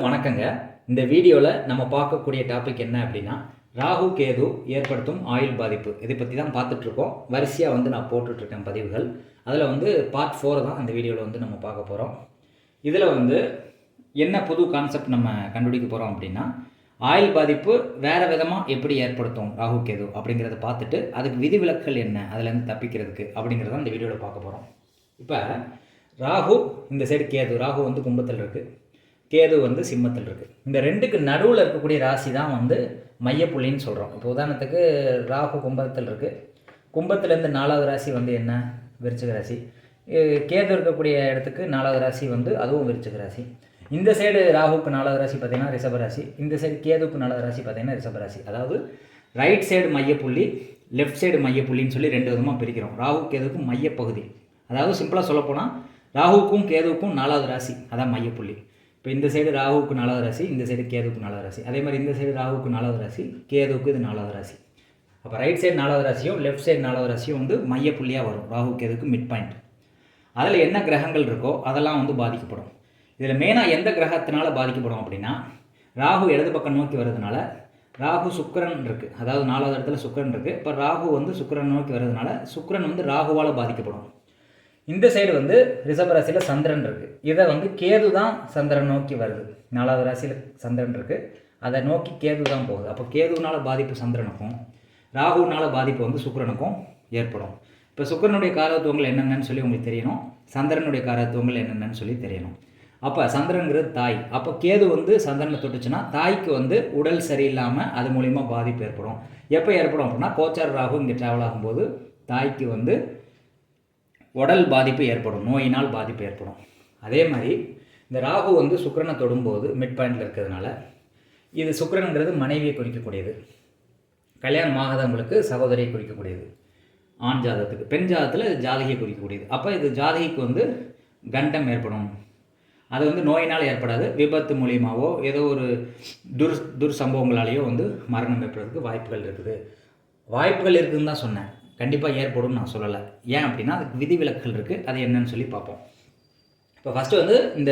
வணக்கங்க. இந்த வீடியோவில் நம்ம பார்க்கக்கூடிய டாபிக் என்ன அப்படின்னா, ராகு கேது ஏற்படுத்தும் ஆயுள் பாதிப்பு. இதை பற்றி தான் பார்த்துட்ருக்கோம். வரிசையாக நான் போட்டுட்ருக்கேன் பதிவுகள். அதில் பார்ட் 4 தான் இந்த வீடியோவில் நம்ம பார்க்க போகிறோம். இதில் என்ன புது கான்செப்ட் நம்ம கண்டுபிடிக்க போகிறோம் அப்படின்னா, ஆயுள் பாதிப்பு வேறு விதமாக எப்படி ஏற்படுத்தும் ராகு கேது அப்படிங்கிறத பார்த்துட்டு அதுக்கு விதிவிலக்குகள் என்ன, அதுலேருந்து தப்பிக்கிறதுக்கு அப்படிங்கிறத இந்த வீடியோவில் பார்க்க போகிறோம். இப்போ ராகு இந்த சைடு கேது, ராகு கும்பத்தில் இருக்குது, கேது சிம்மத்தில் இருக்குது. இந்த ரெண்டுக்கு நடுவில் இருக்கக்கூடிய ராசி தான் மையப்புள்ளின்னு சொல்கிறோம். இப்போ உதாரணத்துக்கு ராகு கும்பத்தில் இருக்குது, கும்பத்துலேருந்து 4வது ராசி என்ன, விருச்சிக ராசி. கேது இருக்கக்கூடிய இடத்துக்கு 4வது ராசி அதுவும் விருச்சிக ராசி. இந்த சைடு ராகுக்கு 4வது ராசி பார்த்திங்கன்னா ரிஷபராசி, இந்த சைடு கேதுக்கு 4வது ராசி பார்த்திங்கன்னா ரிஷபராசி. அதாவது ரைட் சைடு மையப்புள்ளி, லெஃப்ட் சைடு மையப்புள்ளின்னு சொல்லி ரெண்டு விதமாக பிரிக்கிறோம். ராகு கேதுக்கும் மையப்பகுதி, அதாவது சிம்பிளாக சொல்லப்போனால் ராகுக்கும் கேதுவுக்கும் 4வது ராசி அதான் மையப்புள்ளி. இப்போ இந்த சைடு ராகுவுக்கு 4வது ராசி, இந்த சைடு கேதுவுக்கு 4வது ராசி. அதே மாதிரி இந்த சைடு ராகுவுக்கு 4வது ராசி, கேதுவுக்கு இது 4வது ராசி. அப்போ ரைட் சைடு 4வது ராசியும் லெஃப்ட் சைடு 4வது ராசியும் மையப்புள்ளியாக வரும். ராகு கேதுக்கு மிட் பாயிண்ட். அதில் என்ன கிரகங்கள் இருக்கோ அதெல்லாம் பாதிக்கப்படும். இதில் மெயினாக எந்த கிரகத்தினால பாதிக்கப்படும் அப்படின்னா, ராகு இடது பக்கம் நோக்கி வர்றதுனால, ராகு சுக்கிரன் இருக்குது, அதாவது 4வது இடத்துல சுக்கிரன் இருக்குது. இப்போ ராகு சுக்கிரன் நோக்கி வர்றதுனால சுக்கிரன் ராகுவால் பாதிக்கப்படும். இந்த சைடு ரிஷப ராசியில் சந்திரன் இருக்குது, இதை கேது தான் சந்திரன் நோக்கி வருது. 4வது ராசியில் சந்திரன் இருக்குது, அதை நோக்கி கேது தான் போகுது. அப்போ கேதுனால பாதிப்பு சந்திரனுக்கும், ராகுனால பாதிப்பு சுக்கிரனுக்கும் ஏற்படும். இப்போ சுக்கிரனுடைய காரகத்துவங்கள் என்னென்னு சொல்லி உங்களுக்கு தெரியணும், சந்திரனுடைய காரகத்துவங்கள் என்னென்னு சொல்லி தெரியணும். அப்போ சந்திரனுங்கிறது தாய். அப்போ கேது சந்திரனை தொட்டுச்சுன்னா தாய்க்கு உடல் சரியில்லாமல் அது மூலிமா பாதிப்பு ஏற்படும். எப்போ ஏற்படும் அப்படின்னா, கோச்சார ராகு இங்கே ட்ராவல் ஆகும்போது தாய்க்கு உடல் பாதிப்பு ஏற்படும், நோயினால் பாதிப்பு ஏற்படும். அதே மாதிரி இந்த ராகு சுக்கிரனை தொடும்போது மிட் பாயிண்டில் இருக்கிறதுனால, இது சுக்கிரனுங்கிறது மனைவியை குறிக்கக்கூடியது, கல்யாணம் ஆகாதவங்களுக்கு சகோதரியை குறிக்கக்கூடியது ஆண் ஜாதகத்துக்கு. பெண் ஜாதகத்தில் ஜாதகியை குறிக்கக்கூடியது. அப்போ இது ஜாதகிக்கு கண்டம் ஏற்படும். அது நோயினால் ஏற்படாது, விபத்து மூலியமாகவோ ஏதோ ஒரு துர்சம்பவங்களாலேயோ மரணம் ஏற்படுறதுக்கு வாய்ப்புகள் இருக்குது. வாய்ப்புகள் இருக்குதுன்னு தான் சொன்னேன், கண்டிப்பாக ஏற்படும் நான் சொல்லலை. ஏன் அப்படின்னா அதுக்கு விதிவிலக்குகள் இருக்குது. அது என்னன்னு சொல்லி பார்ப்போம். இப்போ ஃபஸ்ட்டு இந்த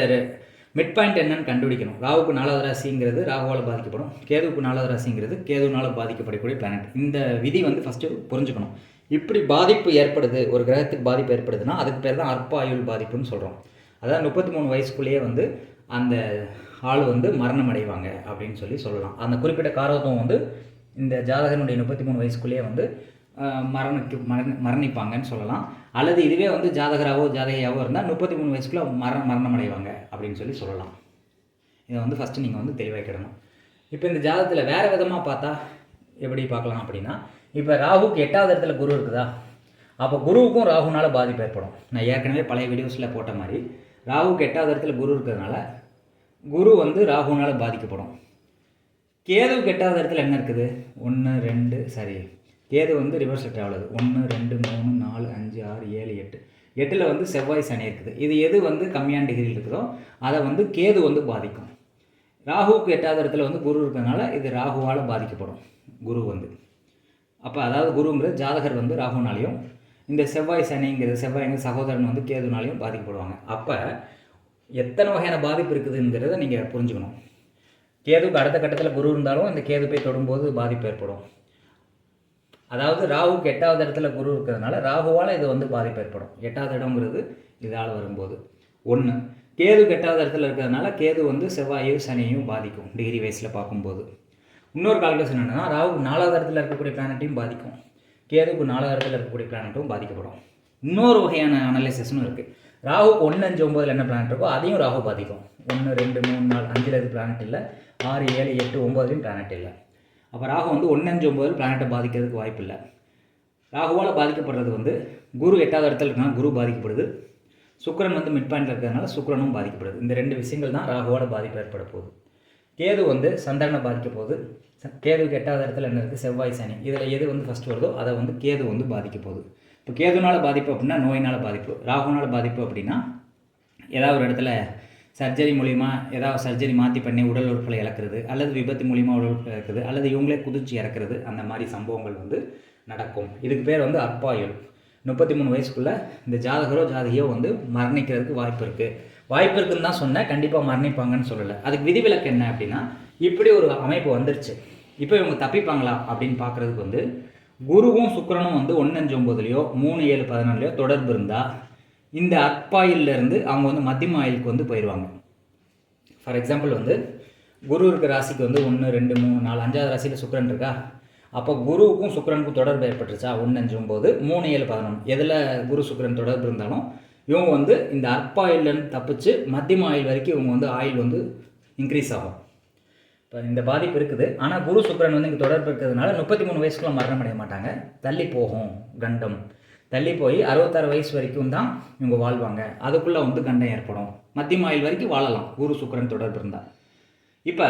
மிட் பாயிண்ட் என்னன்னு கண்டுபிடிக்கணும். ராகுக்கு 4வது ராசிங்கிறது ராகுவால் பாதிக்கப்படும், கேதுவுக்கு 4வது ராசிங்கிறது கேதுனால பாதிக்கப்படக்கூடிய பிளானட். இந்த விதி ஃபஸ்ட்டு புரிஞ்சுக்கணும். இப்படி பாதிப்பு ஏற்படுது, ஒரு கிரகத்துக்கு பாதிப்பு ஏற்படுதுன்னா அதுக்கு பேர் தான் அற்ப ஆயுள் பாதிப்புன்னு சொல்கிறோம். அதாவது 33 வயசுக்குள்ளேயே அந்த ஆள் மரணம் அடைவாங்க அப்படின்னு சொல்லலாம். அந்த குறிப்பிட்ட காரகத்துவம் இந்த ஜாதகனுடைய 33 வயசுக்குள்ளேயே மரணிப்பாங்கன்னு சொல்லலாம். அல்லது இதுவே ஜாதகராகவோ ஜாதகையாவோ இருந்தால் 33 வயசுக்குள்ளே மரணம் அடைவாங்க அப்படின்னு சொல்லலாம். இதை ஃபஸ்ட்டு நீங்கள் தெளிவாக்கிடணும். இப்போ இந்த ஜாதகத்தில் வேறு விதமாக பார்த்தா எப்படி பார்க்கலாம் அப்படின்னா, இப்போ ராகுக்கு 8வது இடத்துல குரு இருக்குதா, அப்போ குருவுக்கும் ராகுனால பாதிப்பு ஏற்படும். நான் ஏற்கனவே பழைய வீடியோஸில் போட்ட மாதிரி ராகுக்கு 8வது இடத்துல குரு இருக்கிறதுனால குரு ராகுனால பாதிக்கப்படும். கேதுவுக்கு 8வது இடத்துல என்ன இருக்குது, 1 2 சரி, கேது ரிவர்ஸில் ட்ராவல் ஆகுது. 1 2 3 4 5 6 7 8, 8ல் செவ்வாய் சனி இருக்குது. இது எது கம்மியான டிகிரியில் இருக்குதோ அதை கேது பாதிக்கும். ராகுவுக்கு 8வது இடத்துல குரு இருக்கிறதுனால இது ராகுவால் பாதிக்கப்படும். குரு அப்போ அதாவது குருங்கிறது ஜாதகர் ராகுனாலையும், இந்த செவ்வாய் சனிங்கிறது செவ்வாய்ங்க சகோதரன் கேதுனாலையும் பாதிக்கப்படுவாங்க. அப்போ எத்தனை வகையான பாதிப்பு இருக்குதுங்கிறத நீங்கள் புரிஞ்சுக்கணும். கேதுக்கு அடுத்த கட்டத்தில் குரு இருந்தாலும் இந்த கேது போய் தொடும்போது பாதிப்பு ஏற்படும். அதாவது ராகுக்கு 8வது இடத்துல குரு இருக்கிறதுனால ராகுவால் இது பாதிப்பு ஏற்படும். 8வது இடங்கிறது இதால் வரும்போது 1. கேதுக்கு 8வது இடத்துல இருக்கிறதுனால கேது செவ்வாயையும் சனியையும் பாதிக்கும் டிகிரி வைஸில் பார்க்கும்போது. இன்னொரு கால்குலேஷன் என்னென்னா, ராகுக்கு 4வது இடத்துல இருக்கக்கூடிய பிளானட்டையும் பாதிக்கும், கேதுக்கு 4வது இடத்துல இருக்கக்கூடிய பிளானட்டும் பாதிக்கப்படும். இன்னொரு வகையான அனலைசிஸும் இருக்குது. ராகுக்கு 1 5 9 என்ன பிளானட் இருக்கோ அதையும் ராகு பாதிக்கும். 1 2 3 4 5ல் எது பிளானட் இல்லை, 6 7 8 9லையும் பிளானட் இல்லை. அப்போ ராகு 1 5 9 பிளானட்டை பாதிக்கிறதுக்கு வாய்ப்பு இல்லை. ராகுவால் பாதிக்கப்படுறது குரு 8வது இடத்துல இருக்கனால குரு பாதிக்கப்படுது, சுக்கிரன் மிட் பாயிண்டில் இருக்கிறதுனால சுக்கிரனும் பாதிக்கப்படுது. இந்த 2 விஷயங்கள் தான் ராகுவால் பாதிப்பு ஏற்பட போகுது. கேது சந்திரனை பாதிக்க போகுது. கேதுக்கு 8வது இடத்துல என்ன இருக்குது, செவ்வாய் சனி. இதில் எது ஃபஸ்ட்டு வருதோ அதை கேது பாதிக்க போகுது. இப்போ கேதுனால பாதிப்பு அப்படின்னா நோயினால் பாதிப்பு, ராகுனால் பாதிப்பு அப்படின்னா ஏதாவது ஒரு இடத்துல சர்ஜரி மூலிமா ஏதாவது சர்ஜரி மாற்றி பண்ணி உடல் உறுப்புகளை இழக்கிறது, அல்லது விபத்து மூலிமா உடல் உறுப்புகளை இழக்கிறது, அல்லது இவங்களே குதிச்சு இறக்கிறது, அந்த மாதிரி சம்பவங்கள் நடக்கும். இதுக்கு பேர் அற்பாயுள். 33 வயசுக்குள்ளே இந்த ஜாதகரோ ஜாதகியோ மரணிக்கிறதுக்கு வாய்ப்பு இருக்குது. வாய்ப்பு இருக்குன்னு தான் சொன்னேன், கண்டிப்பாக மரணிப்பாங்கன்னு சொல்லலை. அதுக்கு விதிவிலக்கு என்ன அப்படின்னா, இப்படி ஒரு அமைப்பு வந்துருச்சு, இப்போ இவங்க தப்பிப்பாங்களா அப்படின்னு பார்க்குறதுக்கு வந்து குருவும் சுக்கிரனும் வந்து 1-5-9லையோ 3-7-14லையோ தொடர்பு இருந்தால் இந்த அற்பாயிலிருந்து அவங்க வந்து மத்தியம ஆயிலுக்கு வந்து போயிடுவாங்க. ஃபார் எக்ஸாம்பிள் வந்து குரு இருக்கிற ராசிக்கு வந்து 1, 2, 3, 4, 5வது ராசியில் சுக்கிரன் இருக்கா, அப்போ குருவுக்கும் சுக்கிரனுக்கும் தொடர்பு ஏற்பட்டுருச்சா 1-5-9, 3-7-11 எதில் குரு சுக்கிரன் தொடர்பு இருந்தாலும் இவங்க வந்து இந்த அற்பாயிலேருந்து தப்பிச்சு மத்தியம ஆயில் வரைக்கும் இவங்க வந்து ஆயில் வந்து இன்க்ரீஸ் ஆகும். இப்போ இந்த பாதிப்பு இருக்குது. ஆனால் குரு சுக்கிரன் வந்து இங்கே தொடர்பு இருக்கிறதுனால 33 வயசுக்குள்ள மரணம் அடைய மாட்டாங்க, தள்ளி போகும் கண்டம், தள்ளி போய் 66 வயசு வரைக்கும் தான் இவங்க வாழ்வாங்க. அதுக்குள்ளே வந்து கண்டம் ஏற்படும், மத்தியம ஆயில் வரைக்கும் வாழலாம் குரு சுக்கிரன் தொடர்பு இருந்தால். இப்போ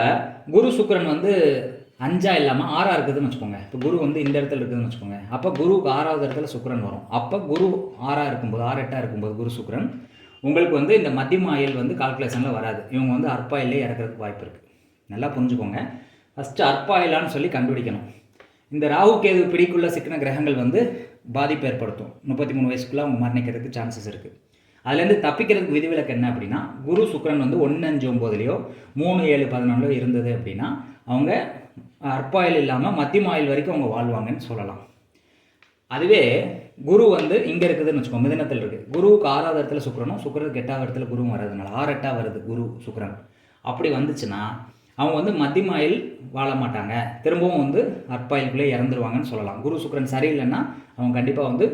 குரு சுக்கிரன் வந்து 5 இல்லாமல் 6 இருக்குதுன்னு வச்சுக்கோங்க. இப்போ குரு வந்து இந்த இடத்துல இருக்குதுன்னு வச்சுக்கோங்க. அப்போ குருவுக்கு 6வது இடத்துல சுக்கிரன் வரும். அப்போ குரு 6 இருக்கும்போது 6-8 இருக்கும்போது குரு சுக்கிரன் உங்களுக்கு வந்து இந்த மத்தியம ஆயில் வந்து கால்குலேஷனில் வராது. இவங்க வந்து அற்பாயிலே இறக்கிறதுக்கு வாய்ப்பு இருக்குது. நல்லா புரிஞ்சுக்கோங்க. ஃபஸ்ட்டு அற்பாயிலான்னு சொல்லி கண்டுபிடிக்கணும். இந்த ராகு கேது பிடிக்குள்ளே சிக்கின கிரகங்கள் வந்து பாதிப்பு ஏற்படுத்தும். 33 வயசுக்குள்ளே அவங்க மரணிக்கிறதுக்கு சான்சஸ் இருக்குது. அதுலேருந்து தப்பிக்கிறதுக்கு விதிவிலக்கு என்ன அப்படின்னா, குரு சுக்கிரன் வந்து 1-5-9லையோ 3-7-14லையோ இருந்தது அப்படின்னா அவங்க அற்பாயில் இல்லாமல் மத்தியம ஆயில் வரைக்கும் அவங்க வாழ்வாங்கன்னு சொல்லலாம். அதுவே குரு வந்து இங்கே இருக்குதுன்னு வச்சுக்கோங்க, மிதனத்தில் இருக்குது, குருவுக்கு 6வது இடத்துல சுக்கிரனும் சுக்கிரனுக்கு 8வது இடத்துல குருவும் வர்றதுனால 6-8 வருது குரு சுக்கிரன். அப்படி வந்துச்சுன்னா அவங்க வந்து மத்தியம ஆயில் வாழ மாட்டாங்க, திரும்பவும் வந்து அற்பாயிலுக்குள்ளே இறந்துருவாங்கன்னு சொல்லலாம். குரு சுக்கிரன் சரியில்லைன்னா அவங்க கண்டிப்பாக வந்து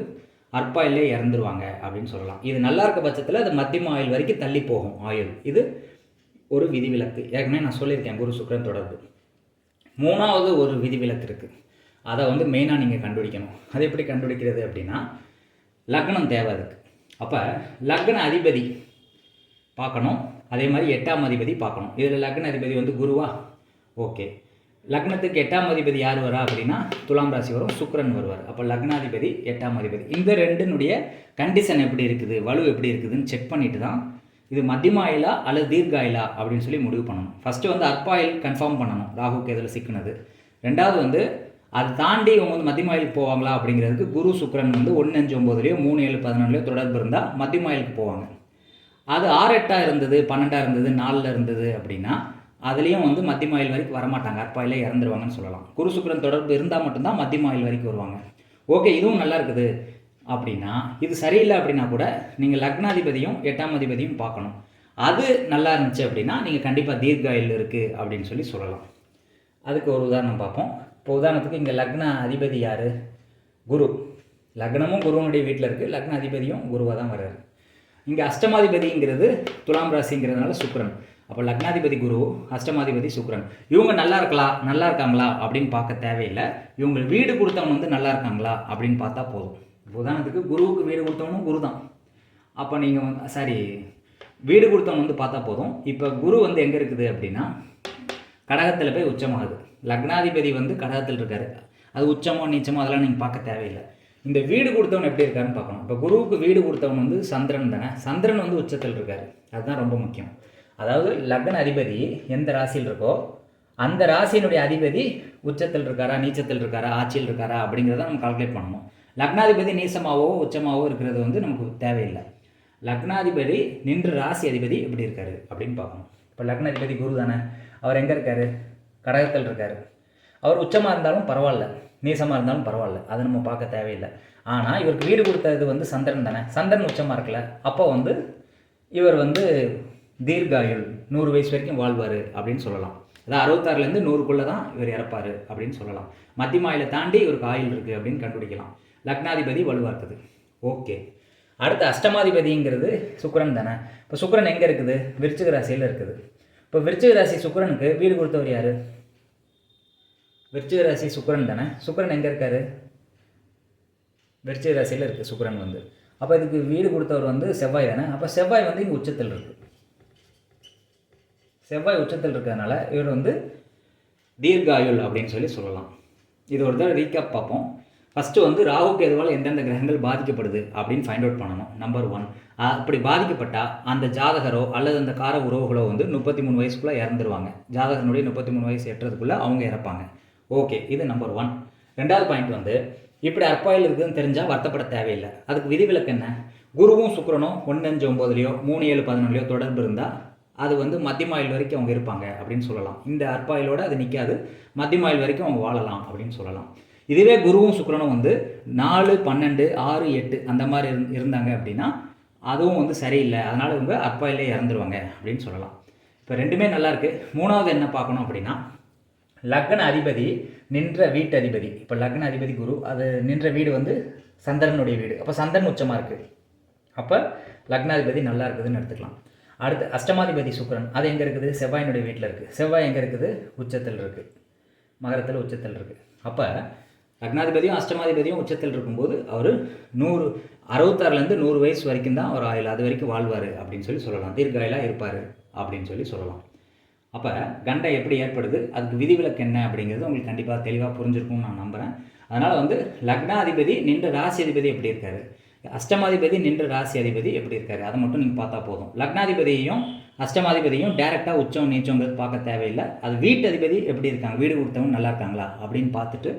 அற்பாயிலே இறந்துருவாங்க அப்படின்னு சொல்லலாம். இது நல்லா இருக்க பட்சத்தில் அது மத்தியம ஆயில் வரைக்கும் தள்ளி போகும் ஆயில். இது ஒரு விதிவிலக்கு, ஏற்கனவே நான் சொல்லியிருக்கேன் குரு சுக்கிரன் தொடர்பு. 3வது ஒரு விதிவிலக்கு இருக்குது, அதை வந்து மெயினாக நீங்கள் கண்டுபிடிக்கணும். அது எப்படி கண்டுபிடிக்கிறது அப்படின்னா, லக்னம் தேவை அதுக்கு. அப்போ லக்ன அதிபதி பார்க்கணும், அதே மாதிரி 8ஆம் அதிபதி பார்க்கணும். இதில் லக்ன அதிபதி வந்து குருவா, ஓகே. லக்னத்துக்கு 8ஆம் அதிபதி யார் வரா அப்படின்னா துலாம் ராசி வரும், சுக்கிரன் வருவார். அப்போ லக்னாதிபதி 8ஆம் அதிபதி, இந்த ரெண்டுனுடைய கண்டிஷன் எப்படி இருக்குது, வலு எப்படி இருக்குதுன்னு செக் பண்ணிட்டு தான் இது மத்தியம ஆயிலா அல்லது தீர்க்க ஆயிலா அப்படின்னு சொல்லி முடிவு பண்ணணும். ஃபஸ்ட்டு வந்து அற்பாயில் கன்ஃபார்ம் பண்ணணும் ராகு கேதுல சிக்கினது. ரெண்டாவது வந்து அதை தாண்டி இவங்க வந்து மத்தியம ஆயிலுக்கு போவாங்களா அப்படிங்கிறதுக்கு குரு சுக்கிரன் வந்து 1-5-9லையோ 3-7-14லையோ தொடர்பு இருந்தால் மத்தியம ஆயிலுக்கு போவாங்க. அது 6-8 இருந்தது, 12 இருந்தது, 4 இருந்தது அப்படின்னா அதுலேயும் வந்து மத்தியம ஆயில் வரைக்கும் வரமாட்டாங்க, அற்பாயிலே இறந்துருவாங்கன்னு சொல்லலாம். குரு சுக்கிரன் தொடர்பு இருந்தால் மட்டும்தான் மத்தியம ஆயில் வரைக்கும் வருவாங்க. ஓகே, இதுவும் நல்லா இருக்குது அப்படின்னா, இது சரியில்லை அப்படின்னா கூட நீங்கள் லக்னாதிபதியும் 8ஆம் அதிபதியும் பார்க்கணும். அது நல்லா இருந்துச்சு அப்படின்னா நீங்கள் கண்டிப்பாக தீர்க்க ஆயில் இருக்குது அப்படின்னு சொல்லி சொல்லலாம். அதுக்கு ஒரு உதாரணம் பார்ப்போம். இப்போ உதாரணத்துக்கு இங்கே லக்ன அதிபதி யார், குரு. லக்னமும் குருவனுடைய வீட்டில் இருக்குது, லக்ன அதிபதியும் குருவாக தான் வர்றாரு. இங்கே அஷ்டமாதிபதிங்கிறது துலாம் ராசிங்கிறதுனால சுக்கிரன். அப்போ லக்னாதிபதி குரு, அஷ்டமாதிபதி சுக்கிரன். இவங்க நல்லா இருக்காங்களா அப்படின்னு பார்க்க தேவையில்லை. இவங்க வீடு கொடுத்தவங்க வந்து நல்லா இருக்காங்களா அப்படின்னு பார்த்தா போதும். உதாரணத்துக்கு குருவுக்கு வீடு கொடுத்தவனும் குரு தான். அப்போ நீங்கள் வந்து வீடு கொடுத்தவங்க வந்து பார்த்தா போதும். இப்போ குரு வந்து எங்கே இருக்குது அப்படின்னா கடகத்தில் போய் உச்சமாகுது. லக்னாதிபதி வந்து கடகத்தில் இருக்காரு, அது உச்சமோ நீச்சமோ அதெல்லாம் நீங்கள் பார்க்க தேவையில்லை. இந்த வீடு கொடுத்தவன் எப்படி இருக்காருன்னு பார்க்கணும். இப்போ குருவுக்கு வீடு கொடுத்தவன் வந்து சந்திரன் தானே, சந்திரன் வந்து உச்சத்தில் இருக்காரு, அதுதான் ரொம்ப முக்கியம். அதாவது லக்ன அதிபதி எந்த ராசியில் இருக்கோ அந்த ராசியினுடைய அதிபதி உச்சத்தில் இருக்காரா, நீச்சத்தில் இருக்காரா, ஆட்சியில் இருக்காரா அப்படிங்கிறத நம்ம கால்குலேட் பண்ணணும். லக்னாதிபதி நீசமாவோ உச்சமாவோ இருக்கிறது வந்து நமக்கு தேவையில்லை. லக்னாதிபதி நின்று ராசி அதிபதி எப்படி இருக்காரு அப்படின்னு பார்க்கணும். இப்போ லக்னாதிபதி குரு தானே, அவர் எங்கே இருக்கார், கடகத்தில் இருக்கார். அவர் உச்சமாக இருந்தாலும் பரவாயில்ல, நீசமாக இருந்தாலும் பரவாயில்ல, அதை நம்ம பார்க்க தேவையில்லை. ஆனால் இவருக்கு வீடு கொடுத்தது வந்து சந்திரன் தானே, சந்திரன் உச்சமாக இருக்கல, அப்போ வந்து இவர் வந்து தீர்காயுள் 100 வயசு வரைக்கும் வாழ்வார் அப்படின்னு சொல்லலாம். அதாவது 66லேருந்து 100க்குள்ளே தான் இவர் இறப்பார் அப்படின்னு சொல்லலாம். மத்தியம ஆயிலை தாண்டி இவருக்கு ஆயில் இருக்குது அப்படின்னு கண்டுபிடிக்கலாம். லக்னாதிபதி வலுவாக இருக்குது. ஓகே, அடுத்து அஷ்டமாதிபதிங்கிறது சுக்கிரன் தானே. இப்போ சுக்கிரன் எங்கே இருக்குது, விருச்சிக ராசியில் இருக்குது. இப்போ விருச்சிக ராசி சுக்கிரனுக்கு வீடு கொடுத்தவர் யார், விருச்சிக ராசி சுக்கிரன் தானே. சுக்கிரன் எங்கே இருக்கார், விருச்சிக ராசியில் இருக்குது சுக்கிரன் வந்து. அப்போ இதுக்கு வீடு கொடுத்தவர் வந்து செவ்வாய் தானே. அப்போ செவ்வாய் வந்து இங்கே உச்சத்தில் இருக்குது. செவ்வாய் உச்சத்தில் இருக்கிறதுனால இவர் வந்து தீர்காயுள் அப்படின்னு சொல்லலாம். இது ஒரு தடவை ரீகேப் பார்ப்போம். ஃபஸ்ட்டு வந்து ராகு கேதுவால் எந்தெந்த கிரகங்கள் பாதிக்கப்படுது அப்படின்னு ஃபைண்ட் அவுட் பண்ணணும். நம்பர் 1, அப்படி பாதிக்கப்பட்டால் அந்த ஜாதகரோ அல்லது அந்த கார உறவுகளோ வந்து 33 வயசுக்குள்ளே இறந்துருவாங்க. ஜாதகனுடைய 33 வயசு எட்டுறதுக்குள்ளே அவங்க இறப்பாங்க. ஓகே, இது நம்பர் 1. ரெண்டாவது பாயிண்ட் வந்து இப்படி அற்பாயில் இருக்குதுன்னு தெரிஞ்சால் வருத்தப்பட தேவையில்லை. அதுக்கு விதிவிலக்கு என்ன, குருவும் சுக்கிரனும் 1 5 9லையோ 3 7 11லையோ தொடர்பு இருந்தால் அது வந்து மத்தியம ஆயுள் வரைக்கும் அவங்க இருப்பாங்க அப்படின்னு சொல்லலாம். இந்த அற்பாயுளோட அது நிற்காது, மத்தியம ஆயுள் வரைக்கும் அவங்க வாழலாம் அப்படின்னு சொல்லலாம். இதுவே குருவும் சுக்கிரனும் வந்து 4 12 6 8 அந்த மாதிரி இருந்தாங்க அப்படின்னா அதுவும் வந்து சரியில்லை, அதனால் இவங்க அற்பாயிலே இறந்துருவாங்க அப்படின்னு சொல்லலாம். இப்போ ரெண்டுமே நல்லா இருக்குது. மூணாவது என்ன பார்க்கணும் அப்படின்னா, லக்ன அதிபதி நின்ற வீட்டு அதிபதி. இப்போ லக்ன அதிபதி குரு, அது நின்ற வீடு வந்து சந்திரனுடைய வீடு. அப்போ சந்திரன் உச்சமாக இருக்குது, அப்போ லக்னாதிபதி நல்லா இருக்குதுன்னு எடுத்துக்கலாம். அடுத்து அஷ்டமாதிபதி சுக்கிரன், அது எங்கே இருக்குது? செவ்வாயினுடைய வீட்டில் இருக்குது. செவ்வாய் எங்கே இருக்குது? உச்சத்தில் இருக்குது, மகரத்தில் உச்சத்தில் இருக்குது. அப்போ லக்னாதிபதியும் அஷ்டமாதிபதியும் உச்சத்தில் இருக்கும்போது அவர் 66லேருந்து 100 வயசு வரைக்கும் தான் அவர் ஆயுள், அது வரைக்கும் வாழ்வார் அப்படின்னு சொல்லலாம். தீர்காயிலாக இருப்பார் அப்படின்னு சொல்லலாம். அப்போ கண்டம் எப்படி ஏற்படுது, அதுக்கு விதிவிலக்கு என்ன அப்படிங்கிறது உங்களுக்கு கண்டிப்பாக தெளிவாக புரிஞ்சிருக்கும்னு நான் நம்புகிறேன். அதனால் வந்து லக்னாதிபதி நின்ற ராசி அதிபதி எப்படி இருக்கார், அஷ்டமாதிபதி நின்ற ராசி அதிபதி எப்படி இருக்கார், அதை மட்டும் நீங்கள் பார்த்தா போதும். லக்னாதிபதியையும் அஷ்டமாதிபதியும் டேரெக்டாக உச்சம் நீச்சங்கிறது பார்க்க தேவையில்லை. அது வீட்டு அதிபதி எப்படி இருக்காங்க, வீடு கொடுத்தவங்க நல்லா இருக்காங்களா அப்படின்னு பார்த்துட்டு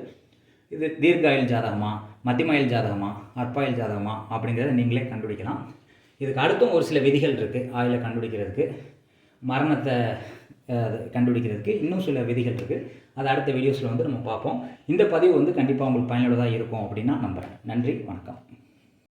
இது தீர்காயில் ஜாதகமா, மத்தியமாயில் ஜாதகமா, அற்பாயில் ஜாதகமா அப்படிங்கிறத நீங்களே கண்டுபிடிக்கலாம். இதுக்கு அடுத்தும் ஒரு சில விதிகள் இருக்குது. ஆயிலை கண்டுபிடிக்கிறதுக்கு, மரணத்தை கண்டுபிடிக்கிறதுக்கு இன்னும் சில விதிகள் இருக்குது. அது அடுத்த வீடியோஸில் வந்து நம்ம பார்ப்போம். இந்த பதிவு வந்து கண்டிப்பாக உங்களுக்கு பயனுள்ளதாக இருக்கும் அப்படின்னு நான் நம்புகிறேன். நன்றி, வணக்கம்.